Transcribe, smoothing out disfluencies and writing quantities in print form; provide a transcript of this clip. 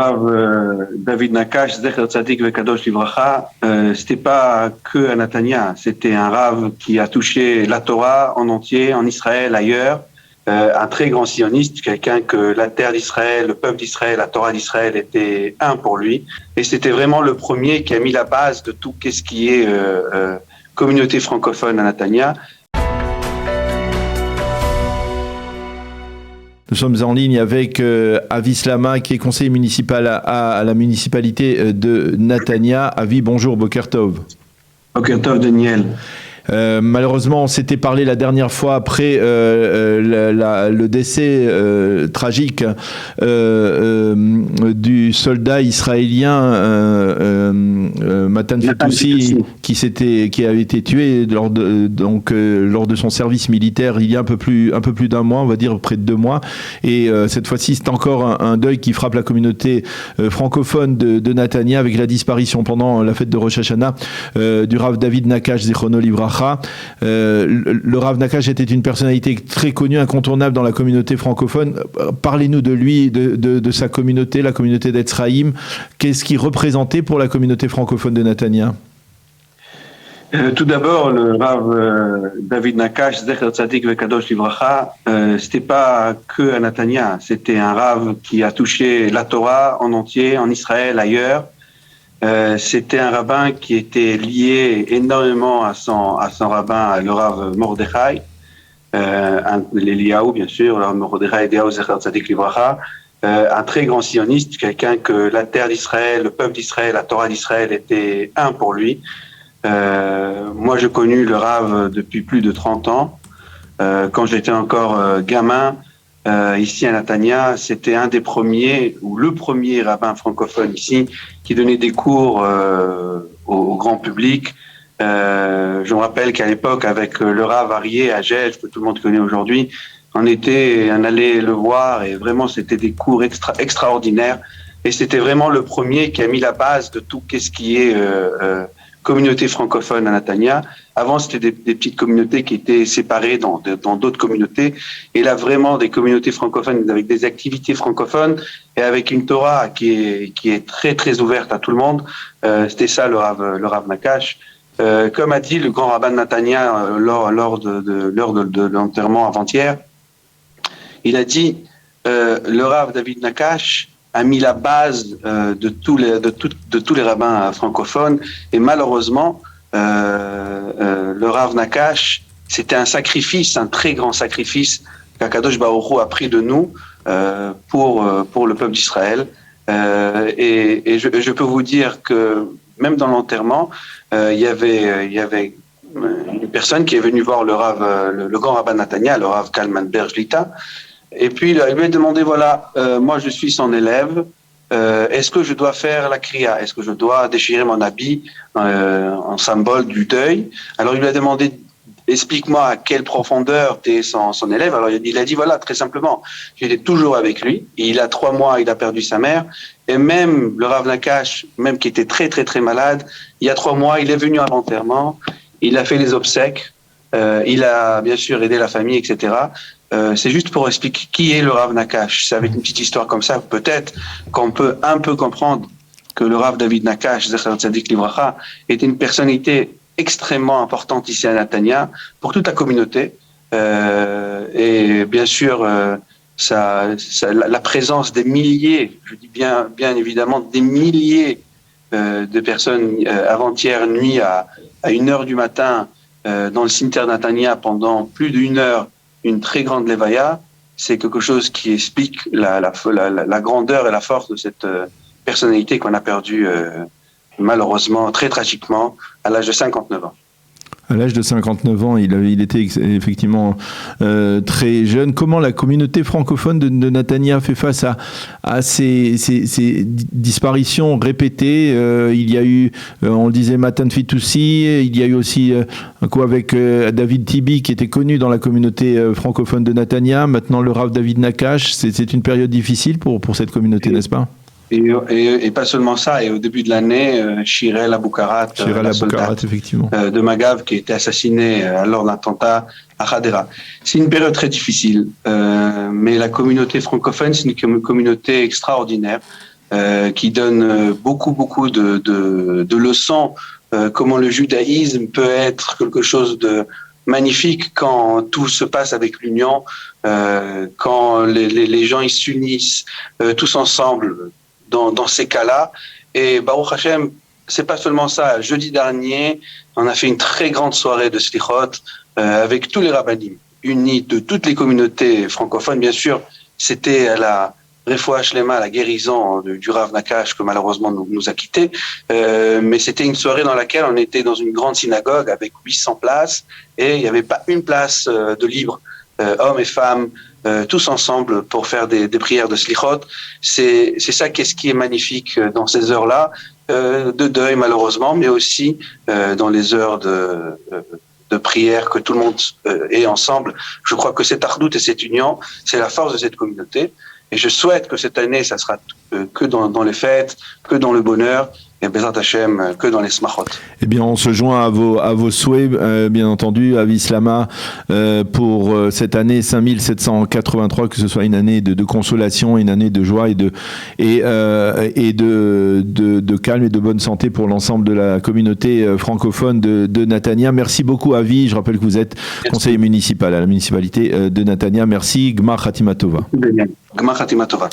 Rav David Nakash, Zecher Tzadik Vekadosh Livracha, c'était pas que à Netanya, c'était un Rav qui a touché la Torah en entier, en Israël, ailleurs, un très grand sioniste, quelqu'un que la terre d'Israël, le peuple d'Israël, la Torah d'Israël était un pour lui, et c'était vraiment le premier qui a mis la base de tout ce qui est communauté francophone à Netanya. Nous sommes en ligne avec Avi Slama, qui est conseiller municipal à la municipalité de Netanya. Avi, bonjour, Boker Tov. Boker Tov, Daniel. Malheureusement, on s'était parlé la dernière fois après le décès tragique du soldat israélien Matan Fitoussi qui avait été tué lors de son service militaire il y a un peu plus d'un mois, on va dire près de 2 mois. Et cette fois-ci, c'est encore un deuil qui frappe la communauté francophone de Netanya avec la disparition pendant la fête de Rosh Hashanah du Rav David Nakash Zichrono Livracha. Le Rav Nakash était une personnalité très connue, incontournable dans la communauté francophone. Parlez-nous de lui, de sa communauté, la communauté d'Etzraïm. Qu'est-ce qu'il représentait pour la communauté francophone de Netanya? Tout d'abord, le Rav David Nakash, Zecher Tzadik Vekadosh Livracha, c'était pas que à Netanya, c'était un Rav qui a touché la Torah en entier, en Israël, ailleurs. C'était un rabbin qui était lié énormément à son rabbin, le Rav Mordechai, l'Eliaou bien sûr, le Rav Mordechai Eliaou Zecher Tzadik Livracha, un très grand sioniste, quelqu'un que la terre d'Israël, le peuple d'Israël, la Torah d'Israël était un pour lui. Moi, j'ai connu le Rav depuis plus de 30 ans. Quand j'étais encore gamin, ici à Netanya, c'était un des premiers, ou le premier rabbin francophone ici, qui donnait des cours au grand public. Je me rappelle qu'à l'époque, avec le Rav Arié à Gège, que tout le monde connaît aujourd'hui, on allait le voir et vraiment c'était des cours extraordinaires. Et c'était vraiment le premier qui a mis la base de tout ce qui est communauté francophone à Netanya. Avant, c'était des petites communautés qui étaient séparées dans d'autres communautés. Et là, vraiment, des communautés francophones avec des activités francophones et avec une Torah qui est très, très ouverte à tout le monde. C'était ça, le Rav Nakash. Comme a dit le grand rabbin de Netanya lors de l'enterrement avant-hier, il a dit le Rav David Nakash a mis la base de tous les rabbins francophones, et malheureusement le Rav Nakash, c'était un sacrifice, un très grand sacrifice qu'Akadosh Baruch Hu a pris de nous pour le peuple d'Israël, et je peux vous dire que même dans l'enterrement il y avait une personne qui est venue voir le grand rabbin Netanya, le Rav Kalman Berjlita. Et puis, il lui a demandé, voilà, moi je suis son élève, est-ce que je dois faire la kriya? Est-ce que je dois déchirer mon habit en symbole du deuil? Alors il lui a demandé, explique-moi à quelle profondeur tu es son élève. Alors il a dit, voilà, très simplement, j'étais toujours avec lui, et il a 3 mois, il a perdu sa mère, et même le Rav Nakash, même qui était très très très malade, il y a 3 mois, il est venu à l'enterrement, il a fait les obsèques, il a bien sûr aidé la famille, etc. C'est juste pour expliquer qui est le Rav Nakash. C'est avec une petite histoire comme ça, peut-être qu'on peut un peu comprendre que le Rav David Nakash, Zecher Tzadik Livracha, était une personnalité extrêmement importante ici à Netanya pour toute la communauté. Et bien sûr, la présence des milliers, je dis bien évidemment, des milliers de personnes avant-hier nuit à 1h du matin dans le cimetière Netanya pendant plus d'1 heure, une très grande levaya, c'est quelque chose qui explique la grandeur et la force de cette personnalité qu'on a perdue malheureusement, très tragiquement, à l'âge de 59 ans. À l'âge de 59 ans, il était effectivement très jeune. Comment la communauté francophone de Netanya fait face à ces disparitions répétées? Il y a eu, on le disait, Matan Fitoussi, il y a eu aussi un coup avec David Tibi, qui était connu dans la communauté francophone de Netanya. Maintenant, le Rav David Nakash, c'est une période difficile pour cette communauté, n'est-ce pas? Et pas seulement ça, et au début de l'année, Shirel Aboukarat, la soldate de Magav, qui a été assassinée lors d'un attentat à Hadera. C'est une période très difficile, mais la communauté francophone, c'est une communauté extraordinaire. qui donne beaucoup de leçons, comment le judaïsme peut être quelque chose de magnifique quand tout se passe avec l'union, quand les gens ils s'unissent tous ensemble dans ces cas-là. Et Baruch Hashem, c'est pas seulement ça. Jeudi dernier, on a fait une très grande soirée de slichot avec tous les rabbinim unis de toutes les communautés francophones. Bien sûr, c'était à la Refoua Shlema, la guérison du Rav Nakash, que malheureusement nous a quittés. Mais c'était une soirée dans laquelle on était dans une grande synagogue avec 800 places et il n'y avait pas une place de libre. Hommes et femmes, tous ensemble pour faire des prières de slichot. C'est ça ce qui est magnifique dans ces heures-là, de deuil malheureusement, mais aussi dans les heures de prière que tout le monde est ensemble. Je crois que cette ardoute et cette union, c'est la force de cette communauté. Et je souhaite que cette année, ça sera que dans les fêtes, que dans le bonheur, et Bezrat Hashem, que dans les smachot. Eh bien, on se joint à vos souhaits, bien entendu, à Vislama, pour cette année 5783, que ce soit une année de consolation, une année de joie et de calme et de bonne santé pour l'ensemble de la communauté francophone de Natania. Merci beaucoup, Avi. Je rappelle que vous êtes conseiller municipal à la municipalité de Natania. Merci. Gmar Khatima Tova. Gmar Khatima Tova.